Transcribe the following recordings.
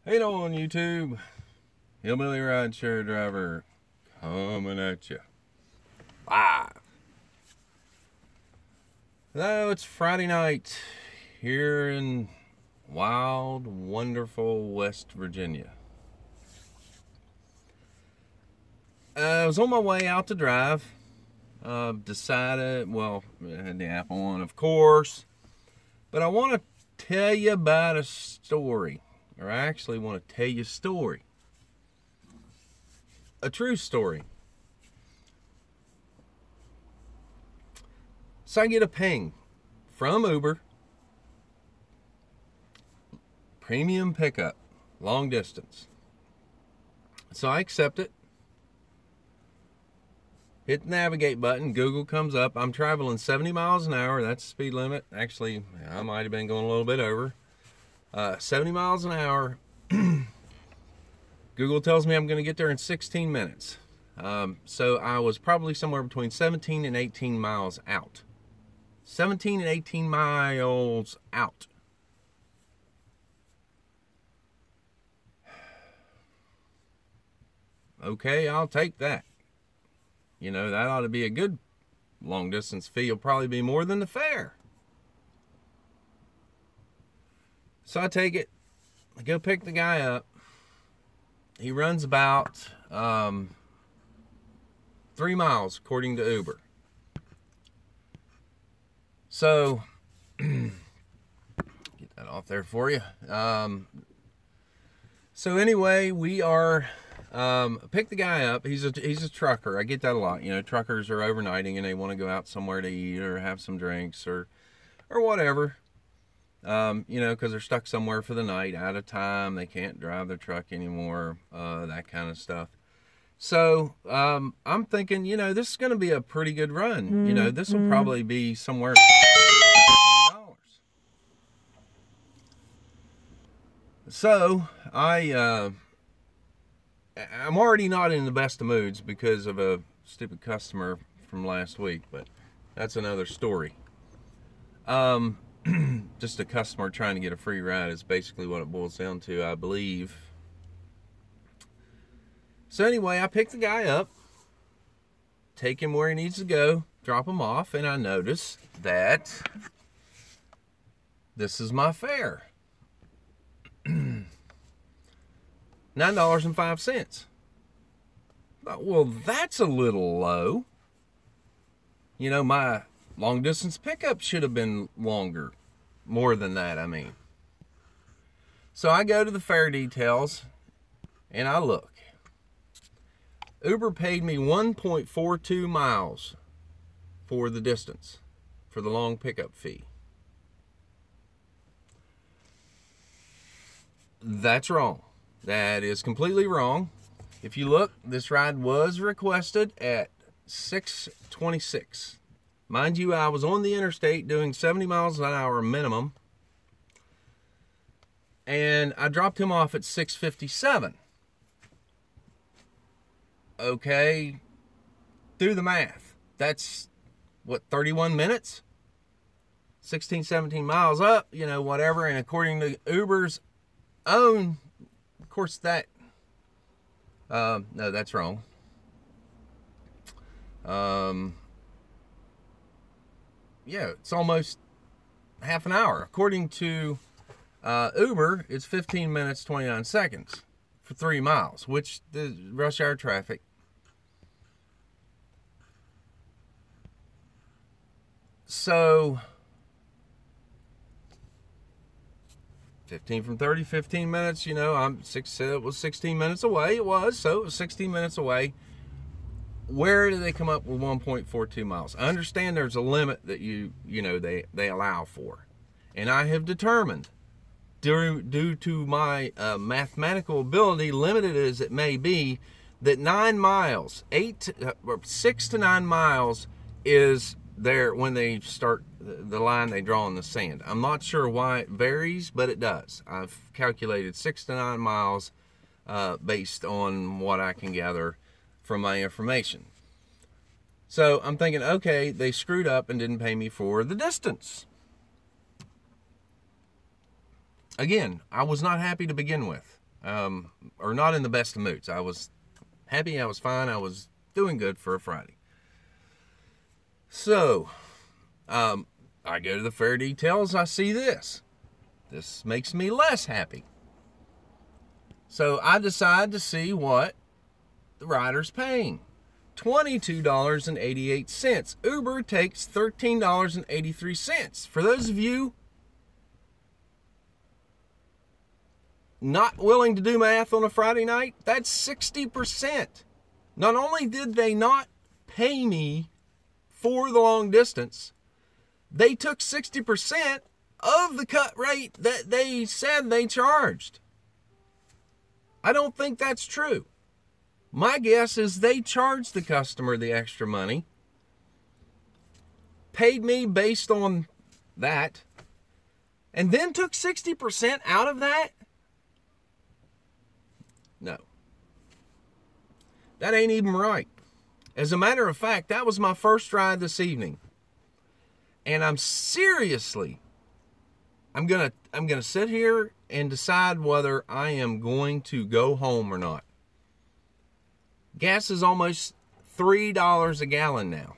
How you doing, YouTube? Hillbilly Rideshare Driver coming at you live. Hello, it's Friday night here in wild, wonderful West Virginia. I was on my way out to drive. Decided, well, I had the Apple One, of course, but I want to tell you about a story. Or I actually want to tell you a story. A true story. So I get a ping from Uber. Premium pickup. Long distance. So I accept it. Hit the navigate button. Google comes up. I'm traveling 70 miles an hour. That's the speed limit. Actually, I might have been going a little bit over. 70 miles an hour. Google tells me I'm going to get there in 16 minutes. So I was probably somewhere between 17 and 18 miles out. 17 and 18 miles out. Okay, I'll take that. You know, that ought to be a good long distance fee. It'll probably be more than the fare. So I take it, I go pick the guy up. He runs about 3 miles, according to Uber. So, get that off there for you. So anyway, we are, pick the guy up. He's a trucker. I get that a lot. You know, truckers are overnighting and they want to go out somewhere to eat or have some drinks or whatever. You know, because they're stuck somewhere for the night, out of time, they can't drive their truck anymore, that kind of stuff. So, I'm thinking, you know, this is going to be a pretty good run. You know, this will probably be somewhere $15. So, I'm already not in the best of moods because of a stupid customer from last week, but that's another story. Just a customer trying to get a free ride is basically what it boils down to, I believe. So anyway, I pick the guy up, take him where he needs to go, drop him off, and I notice that this is my fare. $9.05. Well, that's a little low. You know, my long distance pickup should have been longer. More than that, I mean. So I go to the fare details and I look. Uber paid me 1.42 miles for the distance, for the long pickup fee. That's wrong. That is completely wrong. If you look, this ride was requested at 6:26. Mind you, I was on the interstate doing 70 miles an hour minimum. And I dropped him off at 6:57. Okay, do the math. That's, what, 31 minutes? 16, 17 miles up, you know, whatever. And according to Uber's own, of course, that, no, that's wrong. Yeah, it's almost half an hour. According to Uber, it's 15 minutes, 29 seconds for 3 miles, which the rush hour traffic. So, 15 from 30, 15 minutes, you know, it was 16 minutes away. It was 16 minutes away. Where do they come up with 1.42 miles? I understand there's a limit that you know, they allow for. And I have determined, due to my mathematical ability, limited as it may be, that 9 miles, 6 to 9 miles is there when they start the line they draw in the sand. I'm not sure why it varies, but it does. I've calculated 6 to 9 miles based on what I can gather from my information. So I'm thinking, okay, they screwed up and didn't pay me for the distance. Again, I was not happy to begin with. or not in the best of moods. I was happy, I was fine, I was doing good for a Friday. So, I go to the fare details, I see this. This makes me less happy. So I decide to see what the rider's paying. $22.88. Uber takes $13.83. For those of you not willing to do math on a Friday night, that's 60%. Not only did they not pay me for the long distance, they took 60% of the cut rate that they said they charged. I don't think that's true. My guess is they charged the customer the extra money, paid me based on that, and then took 60% out of that? No. That ain't even right. As a matter of fact, that was my first ride this evening. And I'm gonna sit here and decide whether I am going to go home or not. Gas is almost $3 a gallon now.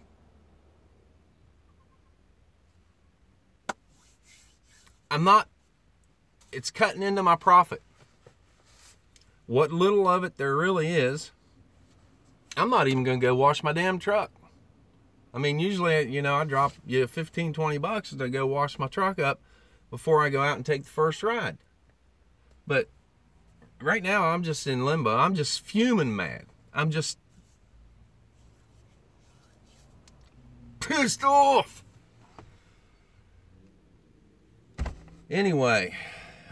It's cutting into my profit. What little of it there really is, I'm not even going to go wash my damn truck. I mean, usually, you know, I drop you 15, 20 bucks to go wash my truck up before I go out and take the first ride. But right now, I'm just in limbo. I'm just fuming mad. I'm just pissed off. Anyway,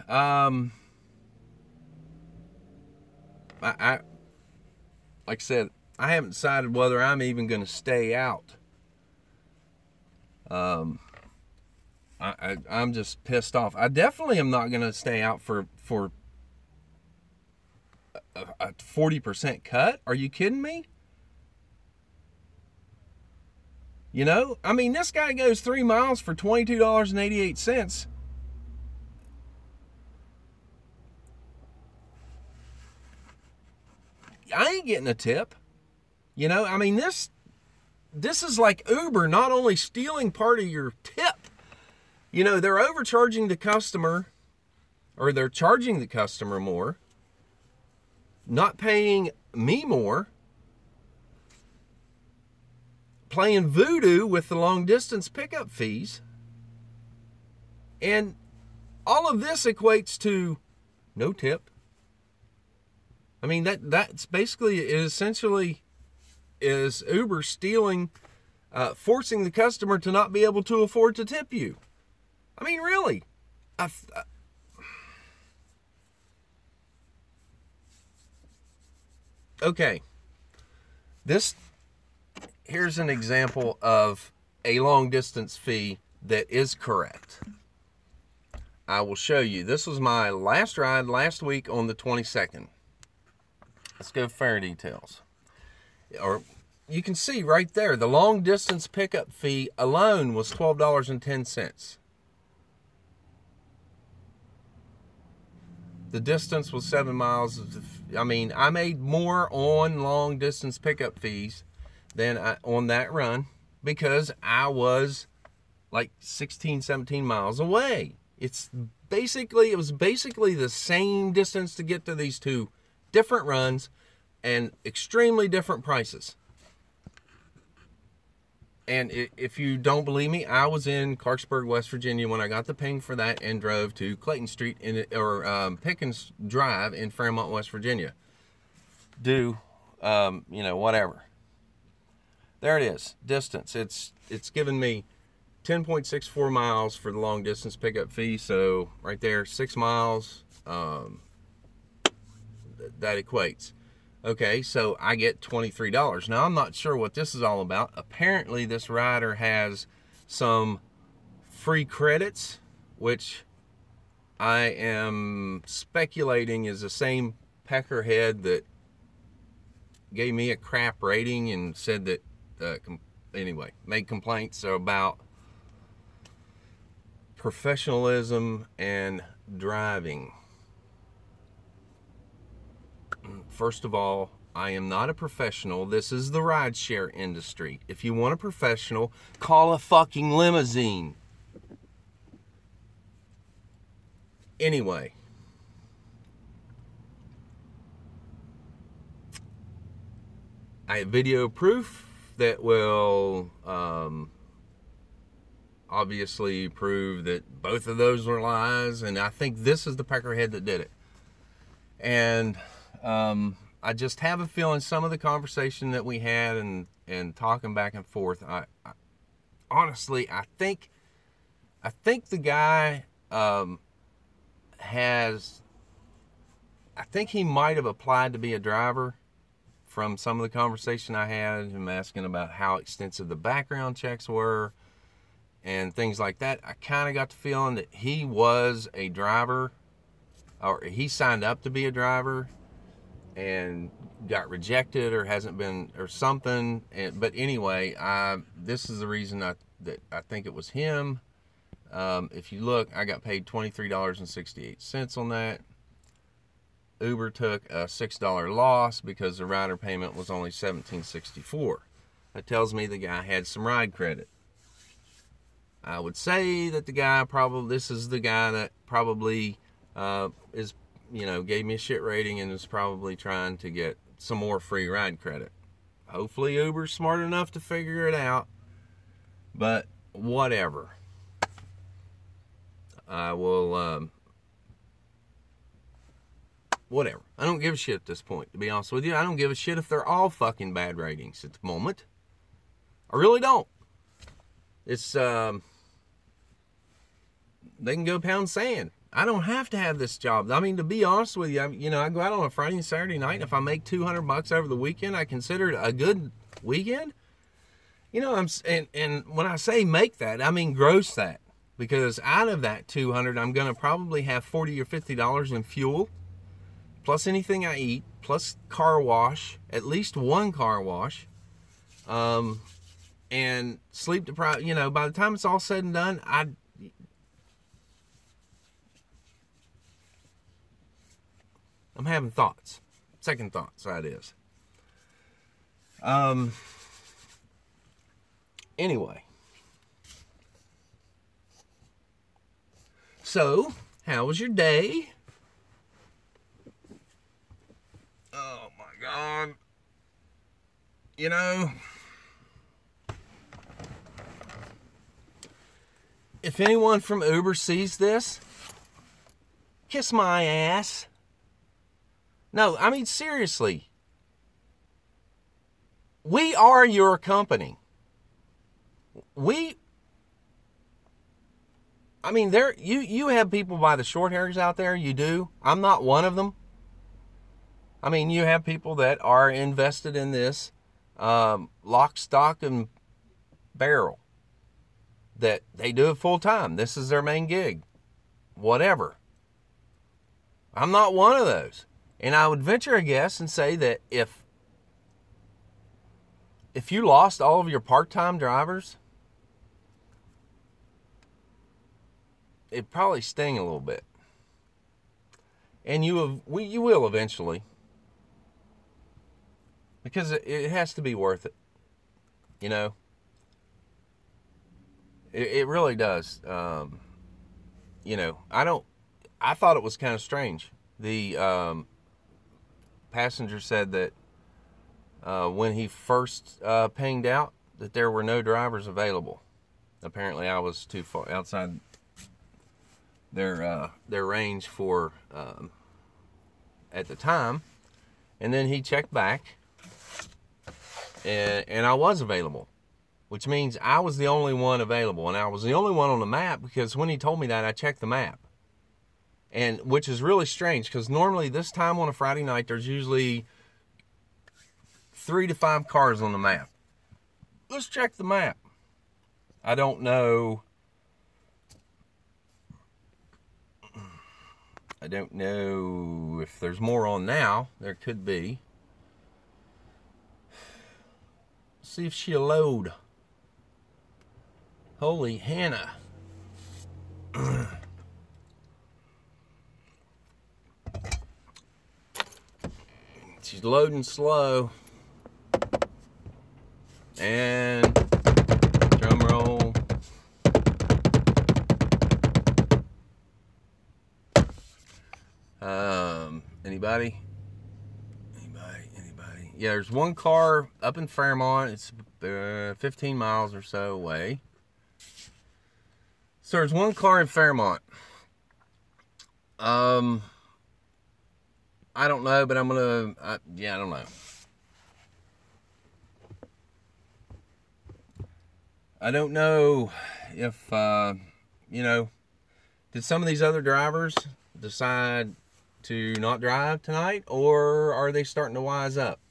I like I said, I haven't decided whether I'm even going to stay out. I'm just pissed off. I definitely am not going to stay out for a 40% cut. Are you kidding me? You know, I mean, this guy goes 3 miles for $22.88. I ain't getting a tip. You know, I mean, this is like Uber not only stealing part of your tip. You know, they're overcharging the customer, or they're charging the customer more, not paying me more, playing voodoo with the long distance pickup fees, and all of this equates to no tip. I mean, that's basically, essentially is Uber stealing, forcing the customer to not be able to afford to tip you. I mean, really. Okay. Here's an example of a long distance fee that is correct. I will show you. This was my last ride last week on the 22nd. Let's go fare details. Or you can see right there, the long distance pickup fee alone was $12.10. The distance was 7 miles. I mean, I made more on long distance pickup fees than on that run because I was like 16, 17 miles away. It was basically the same distance to get to these two different runs and extremely different prices. And if you don't believe me, I was in Clarksburg, West Virginia when I got the ping for that and drove to Clayton Street or Pickens Drive in Fairmont, West Virginia. You know, whatever. There it is, distance. It's given me 10.64 miles for the long distance pickup fee. So right there, 6 miles, that equates. Okay, so I get $23. Now, I'm not sure what this is all about. Apparently, this rider has some free credits, which I am speculating is the same peckerhead that gave me a crap rating and said that, anyway, made complaints about professionalism and driving. first of all, I am not a professional. This is the rideshare industry. If you want a professional, call a fucking limousine. Anyway. I have video proof that will obviously prove that both of those were lies, and I think this is the peckerhead that did it. And I just have a feeling some of the conversation that we had and talking back and forth, I honestly, I think the guy I think he might have applied to be a driver. From some of the conversation I had, him asking about how extensive the background checks were and things like that, I kind of got the feeling that he was a driver, or he signed up to be a driver and got rejected or hasn't been or something. But anyway, this is the reason that I think it was him. If you look, I got paid $23.68 on that. Uber took a $6 loss because the rider payment was only $17.64. That tells me the guy had some ride credit. I would say that the guy this is the guy that probably is, gave me a shit rating and is probably trying to get some more free ride credit. Hopefully Uber's smart enough to figure it out, but whatever. I will, whatever. I don't give a shit at this point, to be honest with you. I don't give a shit if they're all fucking bad ratings at the moment. I really don't. It's, they can go pound sand. I don't have to have this job. I mean, to be honest with you, I go out on a Friday and Saturday night, and if I make $200 over the weekend, I consider it a good weekend. And when I say make that, I mean gross that. Because out of that $200, I'm going to probably have $40 or $50 in fuel, plus anything I eat, plus car wash, at least one car wash, and sleep deprived. By the time it's all said and done, I'm having thoughts, second thoughts, that is. Anyway. So, how was your day? Oh my God. If anyone from Uber sees this, kiss my ass. No, I mean, seriously. We are your company. You have people by the short hairs out there, you do. I'm not one of them. I mean, you have people that are invested in this, lock, stock, and barrel. That they do it full time. This is their main gig. Whatever. I'm not one of those. And I would venture a guess and say that if you lost all of your part-time drivers, it'd probably sting a little bit. And you will eventually. Because it has to be worth it. It really does. I thought it was kind of strange. The passenger said that when he first pinged out, that there were no drivers available. Apparently, I was too far outside their range for at the time, and then he checked back, and I was available, which means I was the only one available, and I was the only one on the map because when he told me that, I checked the map, and which is really strange because normally this time on a Friday night there's usually 3 to 5 cars on the map. Let's check the map. I don't know. I don't know if there's more on now. There could be. See if she'll load. Holy Hannah. She's loading slow. And drum roll. Anybody? Yeah, there's one car up in Fairmont. It's 15 miles or so away. So there's one car in Fairmont. I don't know, but I'm gonna. I don't know. I don't know if did some of these other drivers decide to not drive tonight, or are they starting to wise up?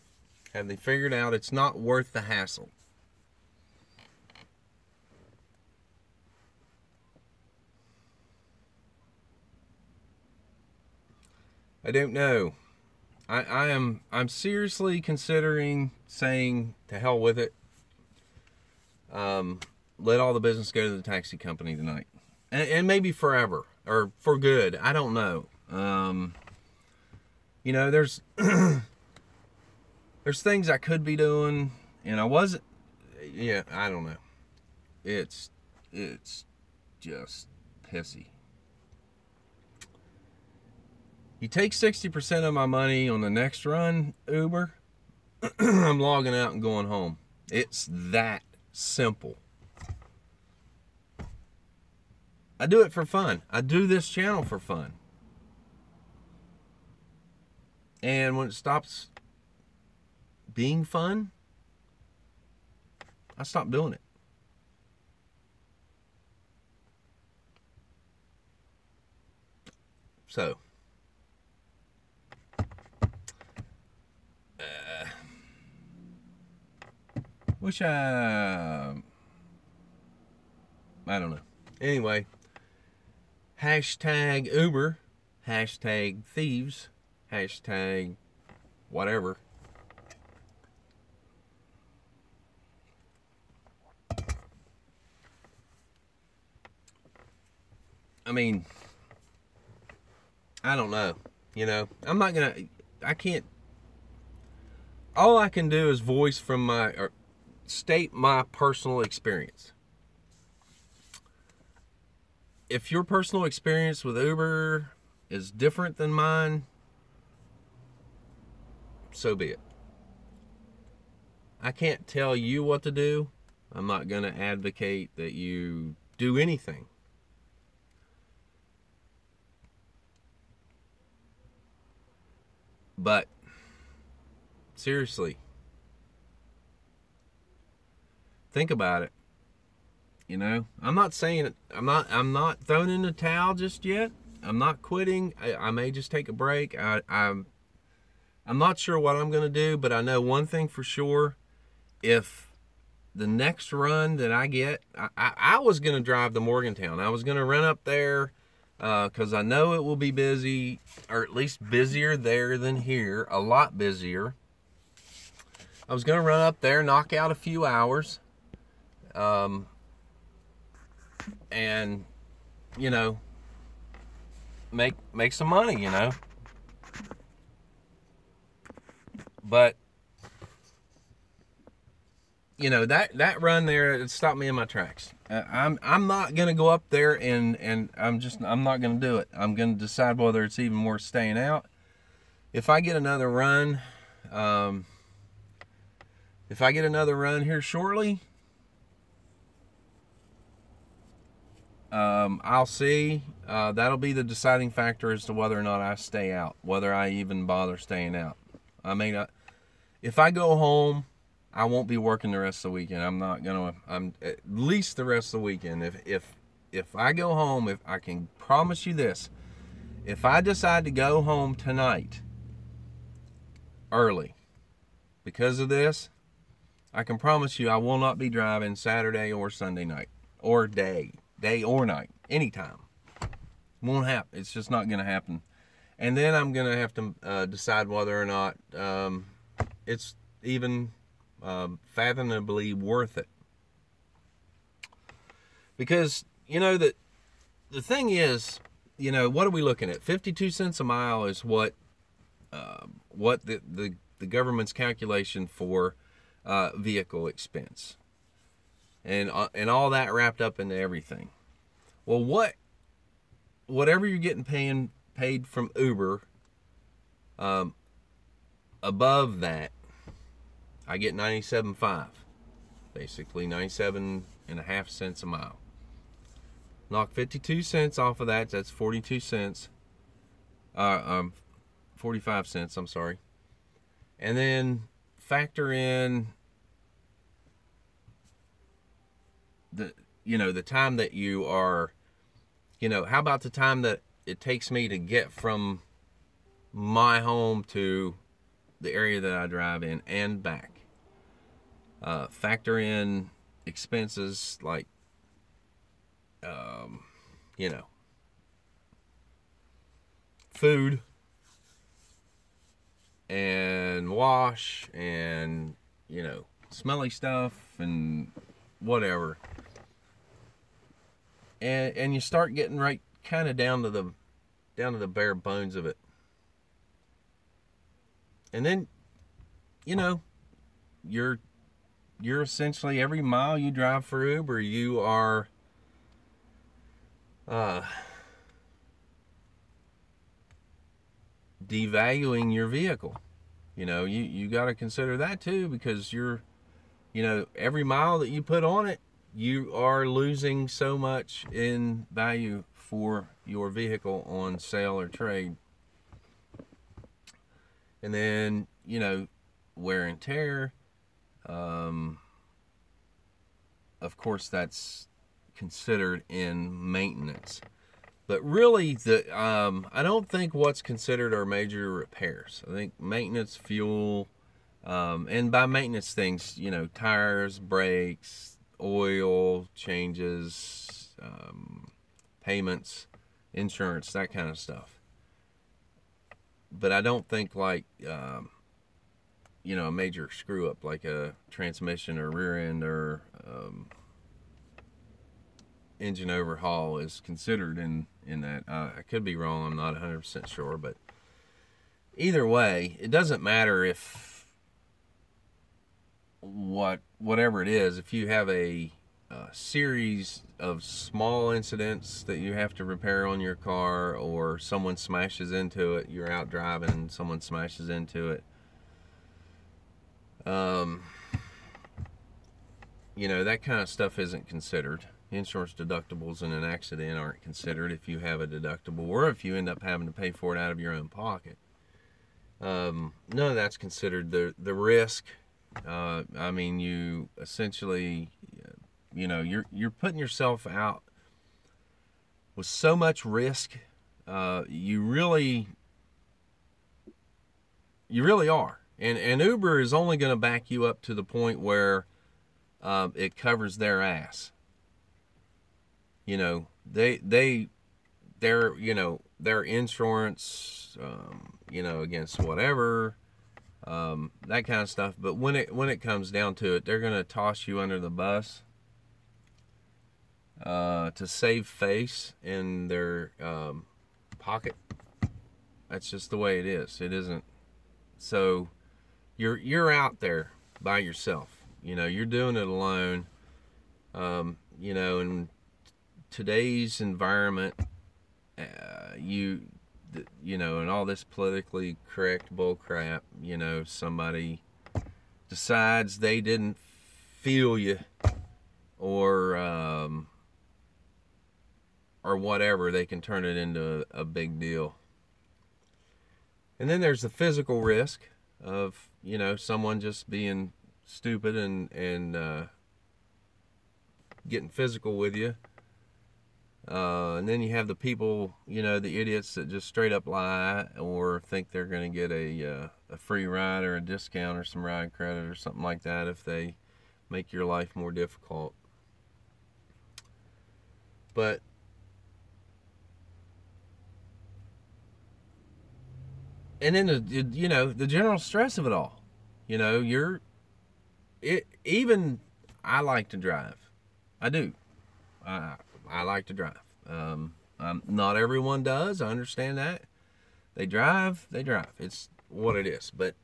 Have they figured out it's not worth the hassle? I don't know. I'm seriously considering saying to hell with it. Let all the business go to the taxi company tonight, and maybe forever or for good. I don't know. There's there's things I could be doing, and I wasn't. Yeah, I don't know. It's just pissy. You take 60% of my money on the next run, Uber, I'm logging out and going home. It's that simple. I do it for fun. I do this channel for fun. And when it stops being fun, I stop doing it. So, I don't know. Anyway, hashtag Uber, hashtag thieves, hashtag whatever. I mean, I don't know. I'm not gonna, I can't, all I can do is voice from or state my personal experience. If your personal experience with Uber is different than mine, so be it. I can't tell you what to do. I'm not going to advocate that you do anything. But seriously, think about it. I'm not saying it. I'm not throwing in the towel just yet. I'm not quitting. I may just take a break. I'm not sure what I'm going to do, but I know one thing for sure. If the next run that I get, I was going to drive to Morgantown. I was going to run up there because I know it will be busy, or at least busier there than here, a lot busier. I was going to run up there, knock out a few hours, and make some money, but that run there, it stopped me in my tracks. I'm not gonna go up there and I'm not gonna do it. I'm gonna decide whether it's even worth staying out. If I get another run here shortly, I'll see. That'll be the deciding factor as to whether or not I stay out, whether I even bother staying out. I mean, if I go home, I won't be working the rest of the weekend. I'm at least the rest of the weekend. If I go home, if I can promise you this, if I decide to go home tonight early because of this, I can promise you I will not be driving Saturday or Sunday night or day or night, anytime. Won't happen. It's just not going to happen. And then I'm going to have to decide whether or not it's even fathomably worth it. Because, that the thing is, what are we looking at? 52 cents a mile is what what the government's calculation for vehicle expense, and all that wrapped up into everything. Well, whatever you're getting paid from Uber, above that, I get 97.5, basically 97.5 cents a mile. Knock 52 cents off of that, that's 42 cents. 45 cents, I'm sorry. And then factor in the time that you are, how about the time that it takes me to get from my home to the area that I drive in and back. Factor in expenses like, food and wash and, smelly stuff and whatever. And you start getting right kind of down to the bare bones of it. And then, you're essentially, every mile you drive for Uber, you are devaluing your vehicle. You got to consider that too, because you're, every mile that you put on it, you are losing so much in value for your vehicle on sale or trade. And then, wear and tear. Of course, that's considered in maintenance. But really, I don't think what's considered are major repairs. I think maintenance, fuel, and by maintenance things, tires, brakes, oil changes, payments, insurance, that kind of stuff. But I don't think like, a major screw up like a transmission or rear end or engine overhaul is considered in that. I could be wrong, I'm not 100% sure, but either way, it doesn't matter if whatever it is, if you have a series of small incidents that you have to repair on your car, or someone smashes into it, you're out driving and someone smashes into it, that kind of stuff isn't considered. Insurance deductibles in an accident aren't considered if you have a deductible, or if you end up having to pay for it out of your own pocket. None of that's considered. The risk, I mean, you essentially, you're putting yourself out with so much risk. You really are. And Uber is only going to back you up to the point where it covers their ass. Their insurance, against whatever, that kind of stuff. But when it comes down to it, they're going to toss you under the bus to save face in their pocket. That's just the way it is. It isn't. So you're out there by yourself. You're doing it alone. In today's environment, and all this politically correct bull crap, somebody decides they didn't feel you, or whatever, they can turn it into a big deal. And then there's the physical risk of, someone just being stupid and getting physical with you. And then you have the people, the idiots that just straight up lie or think they're going to get a free ride or a discount or some ride credit or something like that if they make your life more difficult. But and then the general stress of it all. Even I like to drive. I do. I like to drive. Not everyone does. I understand that. They drive. It's what it is. But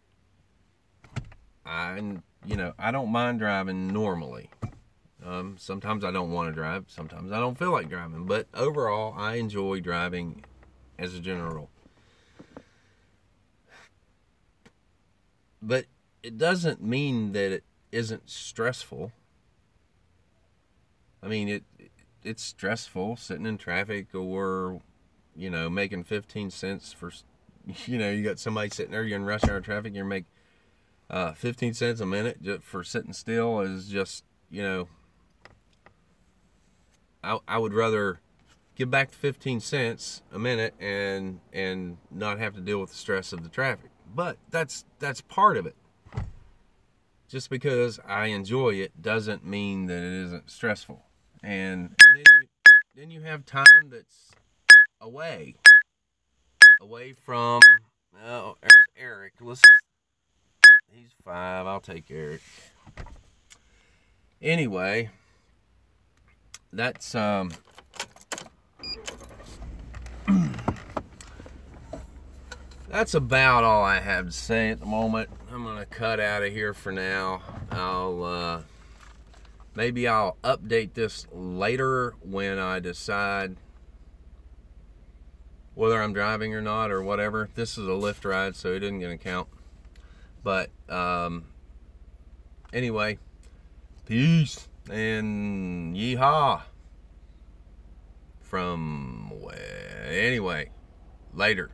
I don't mind driving normally. Sometimes I don't want to drive. Sometimes I don't feel like driving. But overall, I enjoy driving as a general rule. But it doesn't mean that it isn't stressful. I mean, it's stressful sitting in traffic, or, making 15 cents for, you got somebody sitting there, you're in rush hour traffic, you make 15 cents a minute just for sitting still is just, I would rather give back the 15 cents a minute and not have to deal with the stress of the traffic. But that's part of it. Just because I enjoy it doesn't mean that it isn't stressful. And then you have time that's away from. Oh, there's Eric. He's 5. I'll take Eric. Anyway, that's that's about all I have to say at the moment. I'm gonna cut out of here for now. Maybe I'll update this later when I decide whether I'm driving or not, or whatever. This is a Lyft ride, so it isn't gonna count. But anyway, peace and yeehaw. Anyway, later.